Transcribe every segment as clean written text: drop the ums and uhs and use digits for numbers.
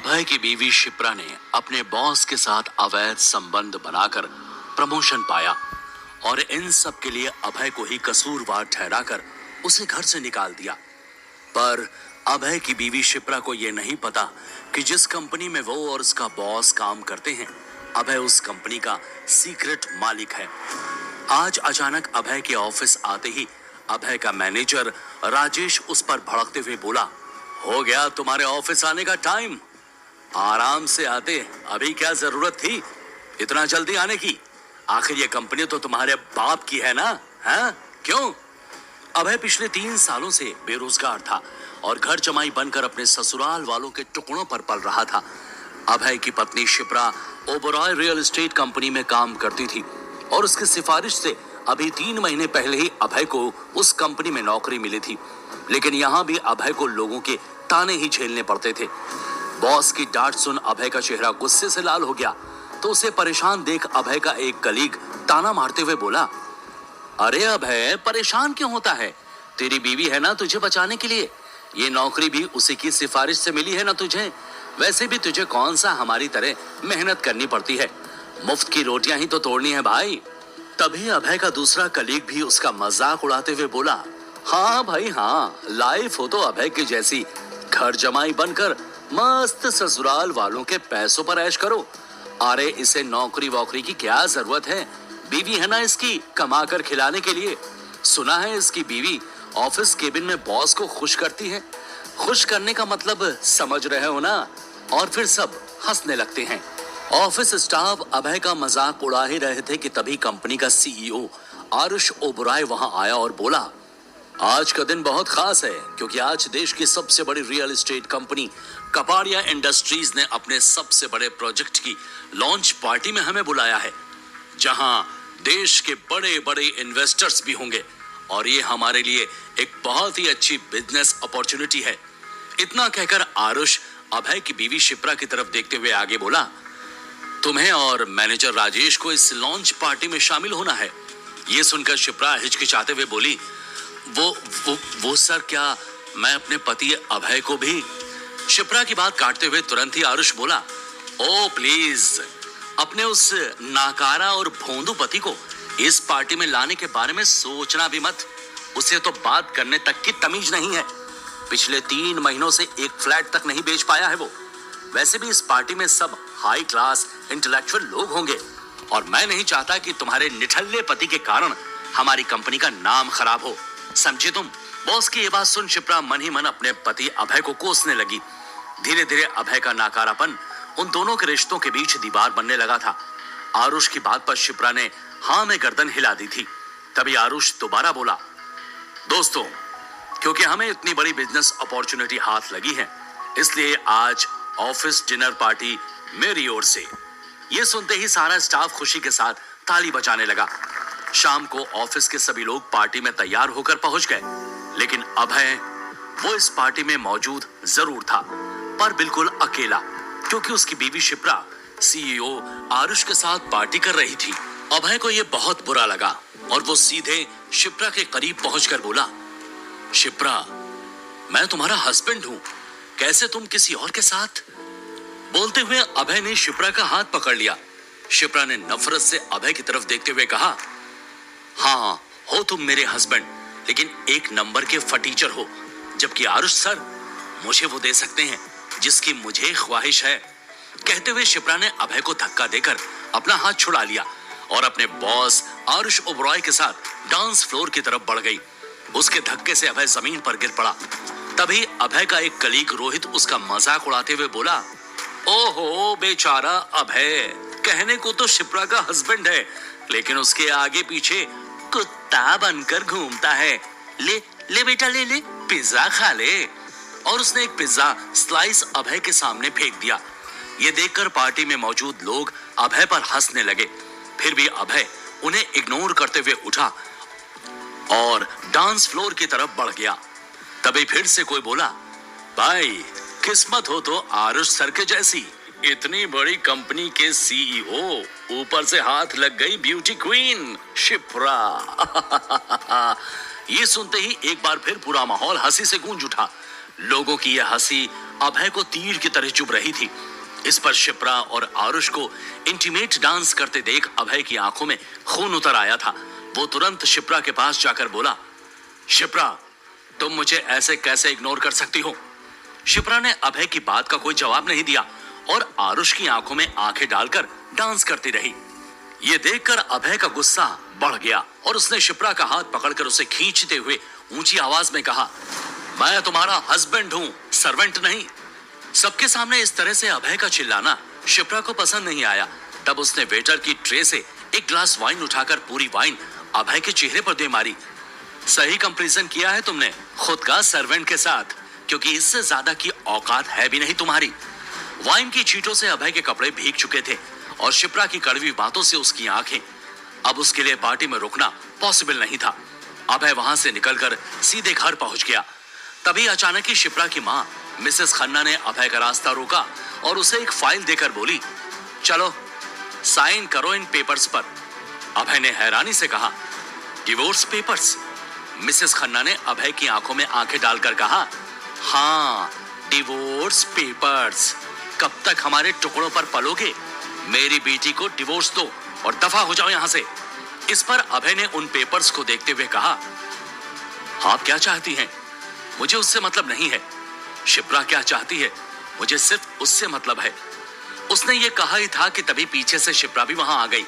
अभय की बीवी शिप्रा ने अपने बॉस के साथ अवैध संबंध बनाकर प्रमोशन पाया और इन सब के लिए अभय को ही कसूरवार ठहराकर उसे घर से निकाल दिया। पर अभय की बीवी शिप्रा को यह नहीं पता कि जिस कंपनी में वो और उसका बॉस काम करते हैं, अभय उस कंपनी का सीक्रेट मालिक है। आज अचानक अभय के ऑफिस आते ही अभय का मैनेजर राजेश उस पर भड़कते हुए बोला, हो गया तुम्हारे ऑफिस आने का टाइम, आराम से आते, अभी क्या जरूरत थी इतना जल्दी आने की? आखिर ये कंपनी तो तुम्हारे बाप की है ना? हैं? क्यों? अभय पिछले 3 सालों से बेरोजगार था और घर जमाई बनकर अपने ससुराल वालों के टुकड़ों पर पल रहा था। अभय की पत्नी Shipra Oberoi real estate company में काम करती थी और उसकी सिफारिश से अभी 3 महीने पहले ही अभय को उस कंपनी में नौकरी मिली थी। लेकिन यहाँ भी अभय को लोगों के ताने ही झेलने पड़ते थे। बॉस की डांट सुन अभय का चेहरा गुस्से से लाल हो गया तो उसे परेशान देख अभय का एक कलीग ताना मारते हुए बोला, अरे अभय, परेशान क्यों होता है? तेरी बीवी है ना तुझे बचाने के लिए। ये नौकरी भी उसी की सिफारिश से मिली है ना तुझे। वैसे भी तुझे कौन सा हमारी तरह मेहनत करनी पड़ती है, मुफ्त की रोटियां ही तो तोड़नी है भाई। तभी अभय का दूसरा कलीग भी उसका मजाक उड़ाते हुए बोला, हाँ भाई हाँ, लाइफ हो तो अभय की जैसी, घर जमाई बनकर मस्त ससुराल वालों के पैसों पर ऐश करो। अरे इसे नौकरी वोकरी की क्या जरूरत है, बीवी है ना इसकी, कमा कर खिलाने के लिए। सुना है इसकी बीवी ऑफिस केबिन में बॉस को खुश करती है। खुश करने का मतलब समझ रहे हो ना? और फिर सब हंसने लगते हैं। ऑफिस स्टाफ अभय का मजाक उड़ा ही रहे थे कि तभी कंपनी का सीईओ आरुष ओबराय वहां आया और बोला, आज का दिन बहुत खास है क्योंकि आज देश की सबसे बड़ी real estate company Kapadia industries ने अपने सबसे बड़े प्रोजेक्ट की लॉन्च पार्टी में हमें बुलाया है, जहां देश के बड़े बड़े इन्वेस्टर्स भी होंगे और ये हमारे लिए एक बहुत ही अच्छी बिजनेस अपॉर्चुनिटी है। इतना कहकर आरुष अभय की बीवी शिप्रा की तरफ देखते हुए आगे बोला, तुम्हें और मैनेजर राजेश को इस लॉन्च पार्टी में शामिल होना है। ये सुनकर शिप्रा हिचकिचाते हुए बोली, वो सर, क्या मैं अपने पति अभय को भी? शिप्रा की बात काटते हुए तुरंत ही आरुष बोला, ओ प्लीज, अपने उस नाकारा और भोंदू पति को इस पार्टी में लाने के बारे में सोचना भी मत। उसे तो बात करने तक की तमीज नहीं है। पिछले 3 महीनों से एक फ्लैट तक नहीं बेच पाया है वो। वैसे भी इस पार्टी में सब हाई क्लास इंटेलेक्चुअल लोग होंगे और मैं नहीं चाहता कि तुम्हारे निठल्ले पति के कारण हमारी कंपनी का नाम खराब हो, समझे तुम? बॉस की ये बात सुन शिप्रा मन ही मन अपने पति अभय को कोसने लगी। धीरे धीरे अभय का नाकारापन उन दोनों के रिश्तों के बीच दीवार बनने लगा था। आरुष की बात पर शिप्रा ने हाँ में गर्दन हिला दी थी। तभी आरुष दोबारा बोला, दोस्तों, क्योंकि हमें इतनी बड़ी बिजनेस अपॉर्चुनिटी हाथ लगी है, इसलिए आज ऑफिस डिनर पार्टी मेरी ओर से। ये सुनते ही सारा स्टाफ खुशी के साथ ताली बजाने लगा। शाम को ऑफिस के सभी लोग पार्टी में तैयार होकर पहुंच गए, लेकिन अभय वो इस पार्टी में मौजूद जरूर था, पर बिल्कुल अकेला, क्योंकि उसकी बीवी शिप्रा सीईओ आरुष के साथ पार्टी कर रही थी। अभय को यह बहुत बुरा लगा और वो सीधे शिप्रा के करीब पहुंचकर बोला, शिप्रा, मैं तुम्हारा हस्बैंड हूं, कैसे तुम किसी और के साथ? बोलते हुए अभय ने शिप्रा का हाथ पकड़ लिया। शिप्रा ने नफरत से अभय की तरफ देखते हुए कहा, हाँ, हो तुम मेरे हस्बैंड, लेकिन 1 नंबर के फटीचर हो, जबकि आरुष सर मुझे वो दे सकते हैं जिसकी मुझे ख्वाहिश है। कहते हुए शिप्रा ने अभय को धक्का देकर अपना हाथ छुड़ा लिया और अपने बॉस आरुष ओबरॉय के साथ डांस फ्लोर की तरफ बढ़ गई। उसके धक्के से अभय जमीन पर गिर पड़ा। तभी अभय का एक कलीग रोहित उसका मजाक उड़ाते हुए बोला, ओहो बेचारा अभय, कहने को तो शिप्रा का हस्बैंड है, लेकिन उसके आगे पीछे कुत्ता बनकर घूमता है। ले ले बेटा, ले ले, पिज्जा खा ले। और उसने एक पिज्जा स्लाइस अभय के सामने फेंक दिया। ये देखकर पार्टी में मौजूद लोग अभय पर हंसने लगे। फिर भी अभय उन्हें इग्नोर करते हुए उठा और डांस फ्लोर की तरफ बढ़ गया। तभी फिर से कोई बोला, भाई, किस्मत हो तो आरुष सर के जैसी। इतनी बड़ी कंपनी के सीईओ, ऊपर से हाथ लग गई ब्यूटी क्वीन शिप्रा। ये सुनते ही एक बार फिर पूरा माहौल हंसी से गूंज उठा। लोगों की यह हंसी अभय को तीर की तरह चुभ रही थी। इस पर शिप्रा और आरुष को इंटीमेट डांस करते देख अभय की आंखों में खून उतर आया था। वो तुरंत शिप्रा के पास जाकर बोला, शिप्रा, तुम मुझे ऐसे कैसे इग्नोर कर सकती हो? शिप्रा ने अभय की बात का कोई जवाब नहीं दिया और आरुष की आंखों में आंखें डालकर डांस करती रही। ये देखकर अभय का गुस्सा बढ़ गया और उसने शिप्रा का हाथ पकड़कर उसे खींचते हुए ऊंची आवाज में कहा, मैं तुम्हारा हस्बैंड हूं, सर्वेंट नहीं। सबके सामने इस तरह से अभय का चिल्लाना शिप्रा को पसंद नहीं आया। तब उसने वेटर की ट्रे से एक ग्लास वाइन उठाकर पूरी वाइन अभय के चेहरे पर दे मारी। सही कंपैरिजन किया है तुमने खुद का सर्वेंट के साथ, क्योंकि इससे ज्यादा की औकात है भी नहीं तुम्हारी। वाइन की छींटों से अभय के कपड़े भीग चुके थे और शिप्रा की कड़वी बातों से उसकी आंखें। अब उसके लिए पार्टी में रुकना पॉसिबल नहीं था। अभय वहां से निकलकर सीधे घर पहुंच गया। तभी अचानक ही शिप्रा की मां मिसेस खन्ना ने अभय का रास्ता रोका और उसे एक फाइल देकर बोली, चलो साइन करो इन पेपर्स पर। अभय ने हैरानी से कहा, डिवोर्स पेपर्स? मिसेस खन्ना ने अभय की आंखों में आंखें डालकर कहा, हाँ, डिवोर्स पेपर्स। कब तक हमारे टुकड़ों पर पलोगे? मेरी बेटी को डिवोर्स दो और दफा हो जाओ यहां से। इस पर अभय ने उन पेपर्स को देखते हुए कहा, आप क्या चाहती हैं? मुझे उससे मतलब नहीं है। शिप्रा क्या चाहती है, मुझे सिर्फ उससे मतलब है। उसने ये कहा ही था कि तभी पीछे से शिप्रा भी वहां आ गई।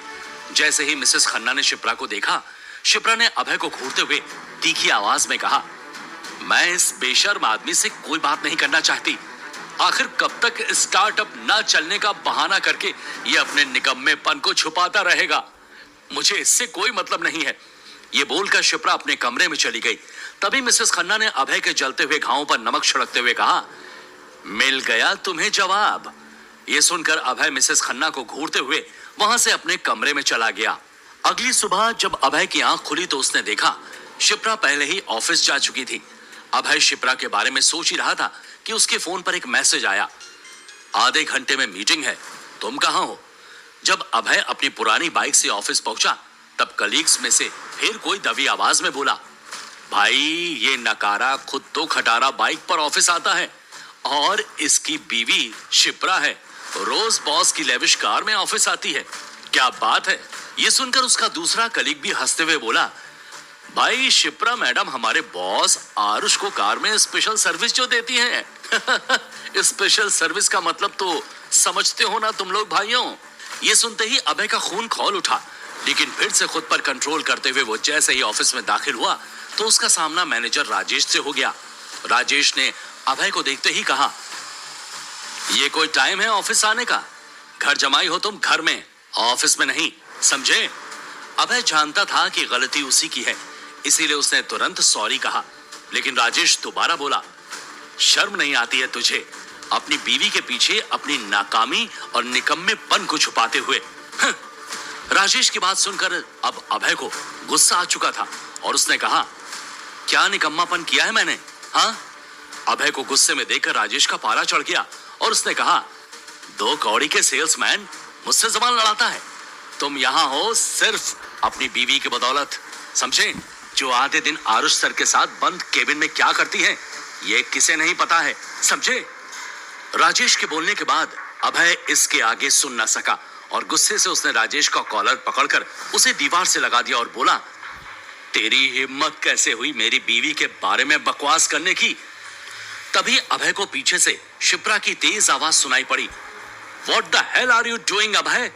जैसे ही मिसेस खन्ना ने शिप्रा को देखा, शिप्रा ने अभय को घूरते हुए तीखी आवाज में कहा, मैं इस बेशर्म आदमी से कोई बात नहीं करना चाहती। आखिर कब तक स्टार्टअप ना चलने का बहाना करके ये अपने निकम्मेपन को छुपाता रहेगा? मुझे इससे कोई मतलब नहीं है। ये बोलकर शिप्रा अपने कमरे में चली गई। तभी मिसेस खन्ना ने अभय के जलते हुए घावों पर नमक छिड़कते हुए कहा, मिल गया तुम्हें जवाब। ये सुनकर अभय मिसेस खन्ना को घूरते हुए वहां से अपने कमरे में चला गया। अगली सुबह जब अभय की आंख खुली तो उसने देखा शिप्रा पहले ही ऑफिस जा चुकी थी। अभय शिप्रा के बारे में सोच ही रहा था कि उसके फोन पर एक मैसेज आया, आधे घंटे में मीटिंग है, तुम कहां हो? जब अभय अपनी पुरानी बाइक से ऑफिस पहुंचा तब कलीग्स में से फिर कोई दबी आवाज में बोला, भाई ये नकारा खुद तो खटारा बाइक पर ऑफिस आता है और इसकी बीवी शिप्रा है, रोज बॉस की लेविश कार में ऑफिस आती है। क्या बात है? ये सुनकर उसका दूसरा कलीग भी हंसते हुए बोला, भाई शिप्रा मैडम हमारे बॉस आरुष को कार में स्पेशल सर्विस जो देती हैं। स्पेशल सर्विस का मतलब तो समझते हो ना तुम लोग भाइयों। ये सुनते ही अभय का खून खौल उठा, लेकिन फिर से खुद पर कंट्रोल करते हुए वो जैसे ही ऑफिस में दाखिल हुआ तो उसका सामना मैनेजर राजेश से हो गया। राजेश ने अभय को देखते ही कहा, ये कोई टाइम है ऑफिस आने का? घर जमाई हो तुम घर में, ऑफिस में नहीं, समझे? अभय जानता था कि गलती उसी की है, इसीलिए उसने तुरंत सॉरी कहा। लेकिन राजेश दोबारा बोला, शर्म नहीं आती है तुझे अपनी बीवी के पीछे अपनी नाकामी और निकम्मेपन को छुपाते हुए? राजेश की बात सुनकर अब अभय को गुस्सा आ चुका था और उसने कहा, क्या निकम्मापन किया है मैंने? हाँ? अभय को गुस्से में देखकर राजेश का पारा चढ़ गया और उसने कहा, दो कौड़ी के सेल्समैन मुझसे जुबान लड़ाता है। तुम यहां हो सिर्फ अपनी बीवी की बदौलत, समझे? जो आधे दिन आरुष सर के साथ बंद केबिन में क्या करती है ये किसे नहीं पता है, समझे? राजेश के बोलने के बाद अभय इसके आगे सुन न सका और गुस्से से उसने राजेश का कॉलर पकड़कर उसे दीवार से लगा दिया और बोला, तेरी हिम्मत कैसे हुई मेरी बीवी के बारे में बकवास करने की? तभी अभय को पीछे से शिप्रा की तेज आवाज सुनाई पड़ी, What the hell are you doing अभय?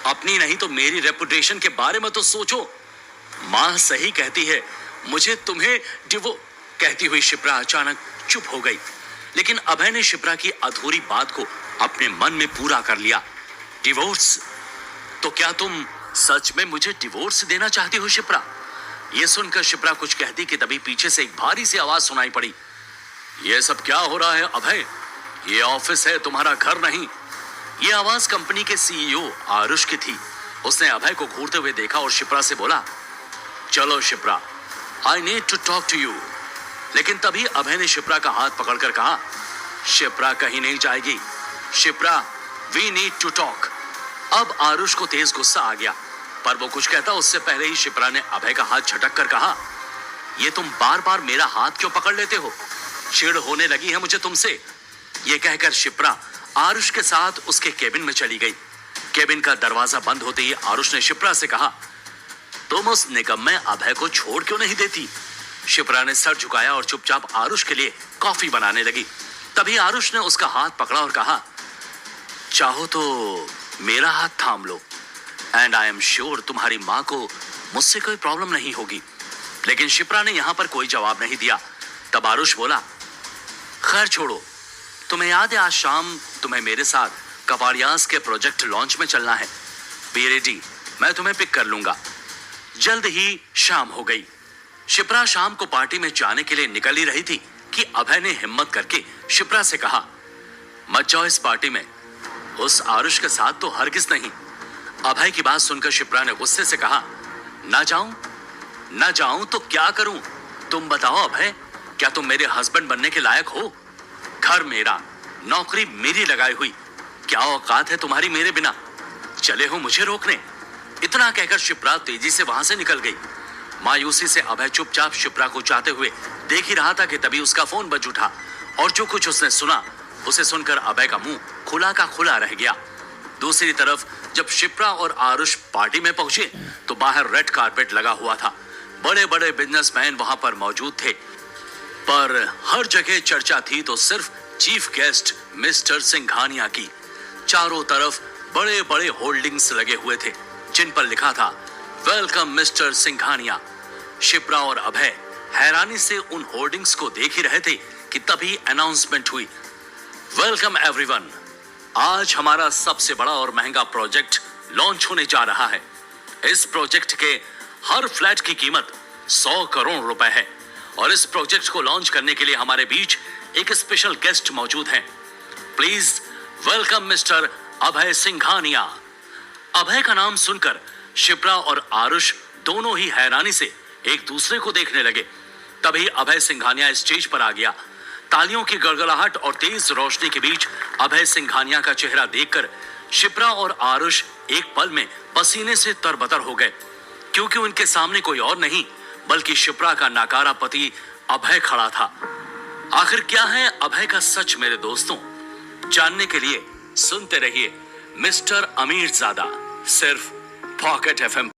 अपनी नहीं तो मेरी रेपुटेशन के बारे में तो सोचो। मां सही कहती है, मुझे तुम्हें कहती हुई शिप्रा अचानक चुप हो गई। लेकिन अभय ने शिप्रा की अधूरी बात को अपने मन में पूरा कर लिया। डिवोर्स? तो क्या तुम सच में मुझे डिवोर्स देना चाहती हो शिप्रा? यह सुनकर शिप्रा कुछ कहती कि तभी पीछे से एक भारी सी आवाज सुनाई पड़ी, यह सब क्या हो रहा है अभय? ये ऑफिस है, तुम्हारा घर नहीं। ये आवाज कंपनी के सीईओ आरुष की थी। उसने अभय को घूरते हुए देखा और शिप्रा से बोला, चलो Shipra, I need to talk to you. लेकिन तभी अभय ने शिप्रा का हाथ पकड़कर कहा, शिप्रा कहीं नहीं जाएगी। Shipra, we need to talk. अब आरुष को तेज गुस्सा आ गया, पर वो कुछ कहता उससे पहले ही शिप्रा ने अभय का हाथ झटक कर कहा, ये तुम बार बार मेरा हाथ क्यों पकड़ लेते हो? चिढ़ होने लगी है मुझे तुमसे। ये कहकर शिप्रा आरुष के साथ उसके केबिन में चली गई। केबिन का दरवाजा बंद होते ही आरुष ने शिप्रा से कहा, तुम उस निकम्मे अभय को छोड़ क्यों नहीं देती? शिप्रा ने सर झुकाया और चुपचाप आरुष के लिए कॉफी बनाने लगी। तभी आरुष ने उसका हाथ पकड़ा और कहा, चाहो तो मेरा हाथ थाम लो, एंड आई एम श्योर तुम्हारी मां को मुझसे कोई प्रॉब्लम नहीं होगी। लेकिन शिप्रा ने यहां पर कोई जवाब नहीं दिया। तब आरुष बोला, खैर छोड़ो, तुम्हें याद है आज शाम तुम्हें मेरे साथ कपाड़ियास के प्रोजेक्ट लॉन्च में चलना है? बी रेडी, मैं तुम्हें पिक कर लूंगा। जल्द ही शाम हो गई। शिप्रा शाम को पार्टी में जाने के लिए निकल ही रही थी कि अभय ने हिम्मत करके शिप्रा से कहा, मत जाओ इस पार्टी में, उस आरुष के साथ तो हरगिज नहीं। अभय की बात सुनकर शिप्रा ने गुस्से से कहा, ना जाऊं तो क्या करूं? तुम बताओ अभय, क्या तुम मेरे हस्बैंड बनने के लायक हो? घर मेरा, नौकरी मेरी लगाई हुई, क्या औकात है तुम्हारी मेरे बिना? चले हो मुझे रोकने? इतना कहकर शिप्रा तेजी से वहां से निकल गई। मायूसी से अभय चुपचाप शिप्रा को जाते हुए देख ही रहा था कि तभी उसका फोन बज उठा और जो कुछ उसने सुना उसे सुनकर अभय का मुंह खुला का खुला रह गया। दूसरी तरफ जब शिप्रा और आरुष पार्टी में पहुंचे तो बाहर रेड कारपेट लगा हुआ था। बड़े बड़े बिजनेसमैन वहां पर मौजूद थे, पर हर जगह चर्चा थी तो सिर्फ चीफ गेस्ट मिस्टर सिंघानिया की। चारों तरफ बड़े बड़े होल्डिंग्स लगे हुए थे जिन पर लिखा था, वेलकम मिस्टर सिंघानिया। शिप्रा और अभय हैरानी से उन होर्डिंग्स को देख ही रहे थे कि तभी अनाउंसमेंट हुई, वेलकम एवरीवन, आज हमारा सबसे बड़ा और महंगा प्रोजेक्ट लॉन्च होने जा रहा है। इस प्रोजेक्ट के हर फ्लैट की कीमत 100 करोड़ रुपए है और इस प्रोजेक्ट को लॉन्च करने के लिए हमारे बीच एक स्पेशल गेस्ट मौजूद हैं। प्लीज वेलकम मिस्टर अभय सिंघानिया। अभय का नाम सुनकर शिप्रा और आरुष दोनों ही हैरानी से एक दूसरे को देखने लगे। तभी अभय सिंघानिया स्टेज पर आ गया। तालियों की गड़गड़ाहट और तेज रोशनी के बीच अभय सिंघानिया का चेहरा देखकर शिप्रा और आरुष एक पल में पसीने से तरबतर हो गए, क्योंकि उनके सामने कोई और नहीं बल्कि शिप्रा का नाकारा पति अभय खड़ा था। आखिर क्या है अभय का सच मेरे दोस्तों? जानने के लिए सुनते रहिए मिस्टर अमीरजादा, सिर्फ पॉकेट एफएम।